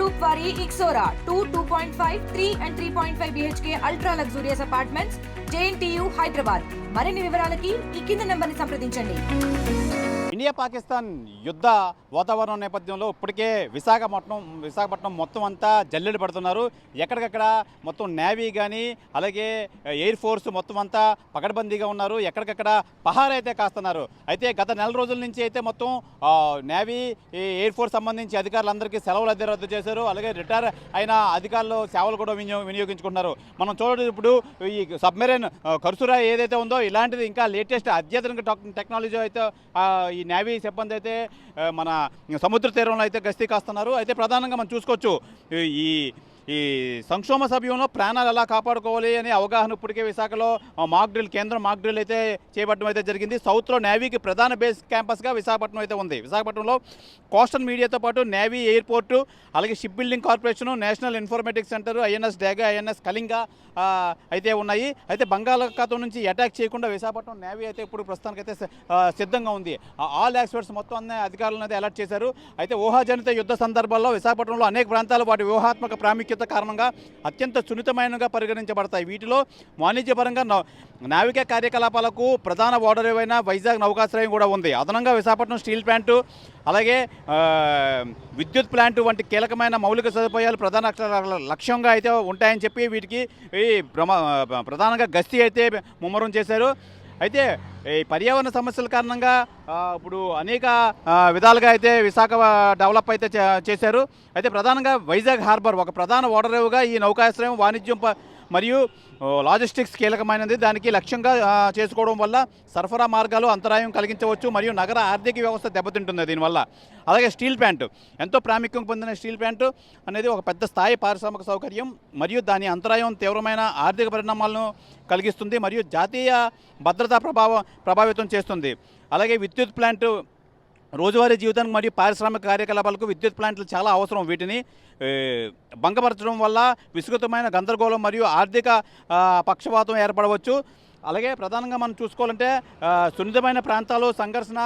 Group వారి Ixora 2.5, 3 and 3.5 BHK ultra luxurious apartments JNTU Hyderabad. మరిన్ని వివరాలకి ఈ కింది నంబర్ని సంప్రదించండి. ఇండియా పాకిస్తాన్ యుద్ధ వాతావరణం నేపథ్యంలో ఇప్పటికే విశాఖపట్నం మొత్తం అంతా జల్లెడ పడుతున్నారు. ఎక్కడికక్కడ మొత్తం నేవీ కానీ అలాగే ఎయిర్ ఫోర్స్ మొత్తం అంతా పకడ్బందీగా ఉన్నారు. ఎక్కడికక్కడ పహారా అయితే కాస్తున్నారు. అయితే గత నెల రోజుల నుంచి అయితే మొత్తం నేవీ ఎయిర్ ఫోర్స్ సంబంధించి అధికారులందరికీ సెలవులు అయితే రద్దు చేశారు. అలాగే రిటైర్ అయిన అధికారులు సేవలు కూడా వినియోగించుకుంటున్నారు. మనం చూడడం ఇప్పుడు ఈ సబ్మెరైన్ కర్సురా ఏదైతే ఉందో ఇలాంటిది ఇంకా లేటెస్ట్ అత్యాధునిక టెక్నాలజీ అయితే ఈ నేవీ సిబ్బంది అయితే మన సముద్ర తీరంలో అయితే గస్తీ కాస్తున్నారు. అయితే ప్రధానంగా మనం చూసుకోవచ్చు ఈ సంక్షోభ సమయంలో ప్రాణాలు ఎలా కాపాడుకోవాలి అనే అవగాహన ఇప్పటికే విశాఖలో కేంద్రం మాక్ డ్రిల్ అయితే చేపట్టడం అయితే జరిగింది. సౌత్లో నేవీకి ప్రధాన బేస్ క్యాంపస్గా విశాఖపట్నం అయితే ఉంది. విశాఖపట్నంలో కోస్టల్ మీడియాతో పాటు నేవీ ఎయిర్పోర్టు అలాగే ship building corporation national informatics centre INS డేగా ఐఎన్ఎస్ కళింగ అయితే ఉన్నాయి. అయితే బంగాళాఖాతం నుంచి అటాక్ చేయకుండా విశాఖపట్నం నేవీ అయితే ఇప్పుడు ప్రస్తుతానికైతే సిద్ధంగా ఉంది. ఆల్ ఎక్స్పర్ట్స్ మొత్తం అన్ని అధికారులను అయితే అలర్ట్ చేశారు. అయితే ఊహాజనిత యుద్ధ సందర్భాల్లో విశాఖపట్నంలో అనేక ప్రాంతాలు వాటి వ్యూహాత్మక ప్రాముఖ్యత కారణంగా అత్యంత సున్నితమైనగా పరిగణించబడతాయి. వీటిలో వాణిజ్యపరంగా నావికా కార్యకలాపాలకు ప్రధాన ఓడరేవైన వైజాగ్ నౌకాశ్రయం కూడా ఉంది. అదనంగా విశాఖపట్నం స్టీల్ ప్లాంటు అలాగే విద్యుత్ ప్లాంటు వంటి కీలకమైన మౌలిక సదుపాయాలు ప్రధాన లక్ష్యంగా అయితే ఉంటాయని చెప్పి వీటికి ప్రధానంగా గస్తీ అయితే ముమ్మరం చేశారు. అయితే ఈ పర్యావరణ సమస్యల కారణంగా ఇప్పుడు అనేక విధాలుగా అయితే విశాఖ డెవలప్ అయితే చేశారు. అయితే ప్రధానంగా వైజాగ్ హార్బర్ ఒక ప్రధాన ఓడరేవుగా ఈ నౌకాశ్రయం వాణిజ్యం మరియు లాజిస్టిక్స్ కీలకమైనది. దానికి లక్ష్యంగా చేసుకోవడం వల్ల సరఫరా మార్గాలు అంతరాయం కలిగించవచ్చు మరియు నగర ఆర్థిక వ్యవస్థ దెబ్బతింటుంది దీనివల్ల. అలాగే స్టీల్ ప్లాంట్ ఎంతో ప్రాముఖ్యం పొందిన స్టీల్ ప్లాంట్ అనేది ఒక పెద్ద స్థాయి పారిశ్రామిక సౌకర్యం మరియు దాని అంతరాయం తీవ్రమైన ఆర్థిక పరిణామాలను కలిగిస్తుంది మరియు జాతీయ భద్రతా ప్రభావితం చేస్తుంది. అలాగే విద్యుత్ ప్లాంట్ రోజువారీ జీవితానికి మరియు పారిశ్రామిక కార్యకలాపాలకు విద్యుత్ ప్లాంట్లు చాలా అవసరం. వీటిని భంగపరచడం వల్ల విస్తృతమైన గందరగోళం మరియు ఆర్థిక పక్షపాతం ఏర్పడవచ్చు. అలాగే ప్రధానంగా మనం చూసుకోవాలంటే సున్నితమైన ప్రాంతాలు సంఘర్షణ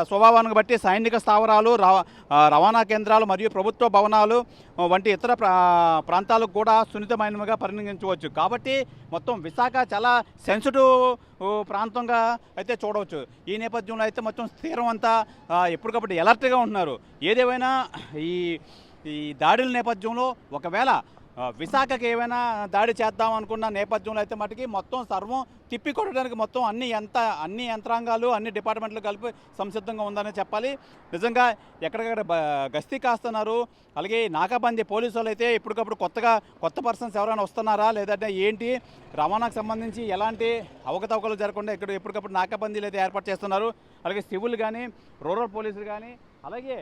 స్వభావాన్ని బట్టి సైనిక స్థావరాలు రవాణా కేంద్రాలు మరియు ప్రభుత్వ భవనాలు వంటి ఇతర ప్రాంతాలకు కూడా సున్నితమైనవిగా పరిగణించవచ్చు. కాబట్టి మొత్తం విశాఖ చాలా సెన్సిటివ్ ప్రాంతంగా అయితే చూడవచ్చు. ఈ నేపథ్యంలో అయితే మొత్తం స్థిరం అంతా ఎప్పటికప్పుడు ఎలర్ట్గా ఉంటున్నారు. ఏదేమైనా ఈ దాడుల నేపథ్యంలో ఒకవేళ విశాఖకి ఏమైనా దాడి చేద్దాం అనుకున్న నేపథ్యంలో అయితే మటుకి మొత్తం సర్వం తిప్పికొట్టడానికి మొత్తం అన్ని యంత్రాంగాలు అన్ని డిపార్ట్మెంట్లు కలిపి సంసిద్ధంగా ఉందని చెప్పాలి. నిజంగా ఎక్కడికక్కడ గస్తీ కాస్తున్నారు. అలాగే నాకాబందీ పోలీసు వాళ్ళు అయితే ఎప్పటికప్పుడు కొత్త పర్సన్స్ ఎవరైనా వస్తున్నారా లేదంటే ఏంటి రవాణాకు సంబంధించి ఎలాంటి అవకతవకలు జరగకుండా ఎప్పటికప్పుడు నాకాబందీలు అయితే ఏర్పాటు చేస్తున్నారు. అలాగే సివిల్ కానీ రూరల్ పోలీసులు కానీ అలాగే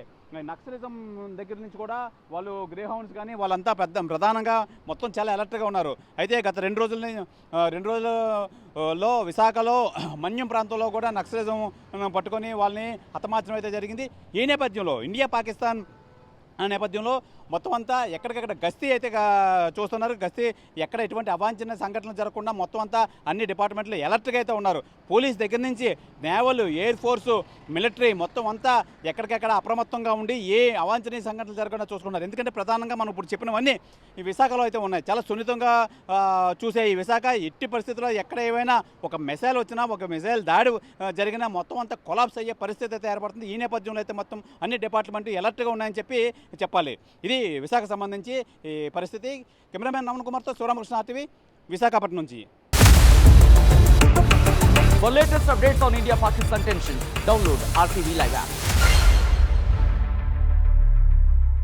నక్సలిజం దగ్గర నుంచి కూడా వాళ్ళు గ్రే హౌండ్స్ కానీ వాళ్ళంతా ప్రధానంగా మొత్తం చాలా అలర్ట్గా ఉన్నారు. అయితే గత రెండు రోజుల్లో విశాఖలో మన్యం ప్రాంతంలో కూడా నక్సలిజం పట్టుకొని వాళ్ళని హతమార్చడం అయితే జరిగింది. ఈ నేపథ్యంలో ఇండియా పాకిస్తాన్ నేపథ్యంలో మొత్తం అంతా ఎక్కడికక్కడ గస్తీ అయితే చూస్తున్నారు. గస్తీ ఎక్కడ ఎటువంటి అవాంఛనీయ సంఘటనలు జరగకుండా మొత్తం అంతా అన్ని డిపార్ట్మెంట్లు ఎలర్ట్గా అయితే ఉన్నారు. పోలీస్ దగ్గర నుంచి నేవల్ ఎయిర్ ఫోర్సు మిలిటరీ మొత్తం అంతా ఎక్కడికెక్కడ అప్రమత్తంగా ఉండి ఏ అవాంఛనీయ సంఘటనలు జరగకుండా చూసుకున్నారు. ఎందుకంటే ప్రధానంగా మనం ఇప్పుడు చెప్పినవన్నీ ఈ విశాఖలో అయితే ఉన్నాయి. చాలా సున్నితంగా చూసే ఈ విశాఖ ఎట్టి పరిస్థితుల్లో ఎక్కడ ఏమైనా ఒక మిసైల్ వచ్చినా ఒక మిసైల్ దాడి జరిగినా మొత్తం అంతా కొలాప్స్ అయ్యే పరిస్థితి అయితే ఏర్పడుతుంది. ఈ నేపథ్యంలో అయితే మొత్తం అన్ని డిపార్ట్మెంట్లు ఎలర్ట్గా ఉన్నాయని చెప్పాలి. ఇది విశాఖ సంబంధించి ఈ పరిస్థితి. కెమెరామెన్ నవన్ కుమార్తో శివరామకృష్ణ RTV విశాఖపట్నం నుంచి. For latest updates on India-Pakistan tensions, download RTV Live app.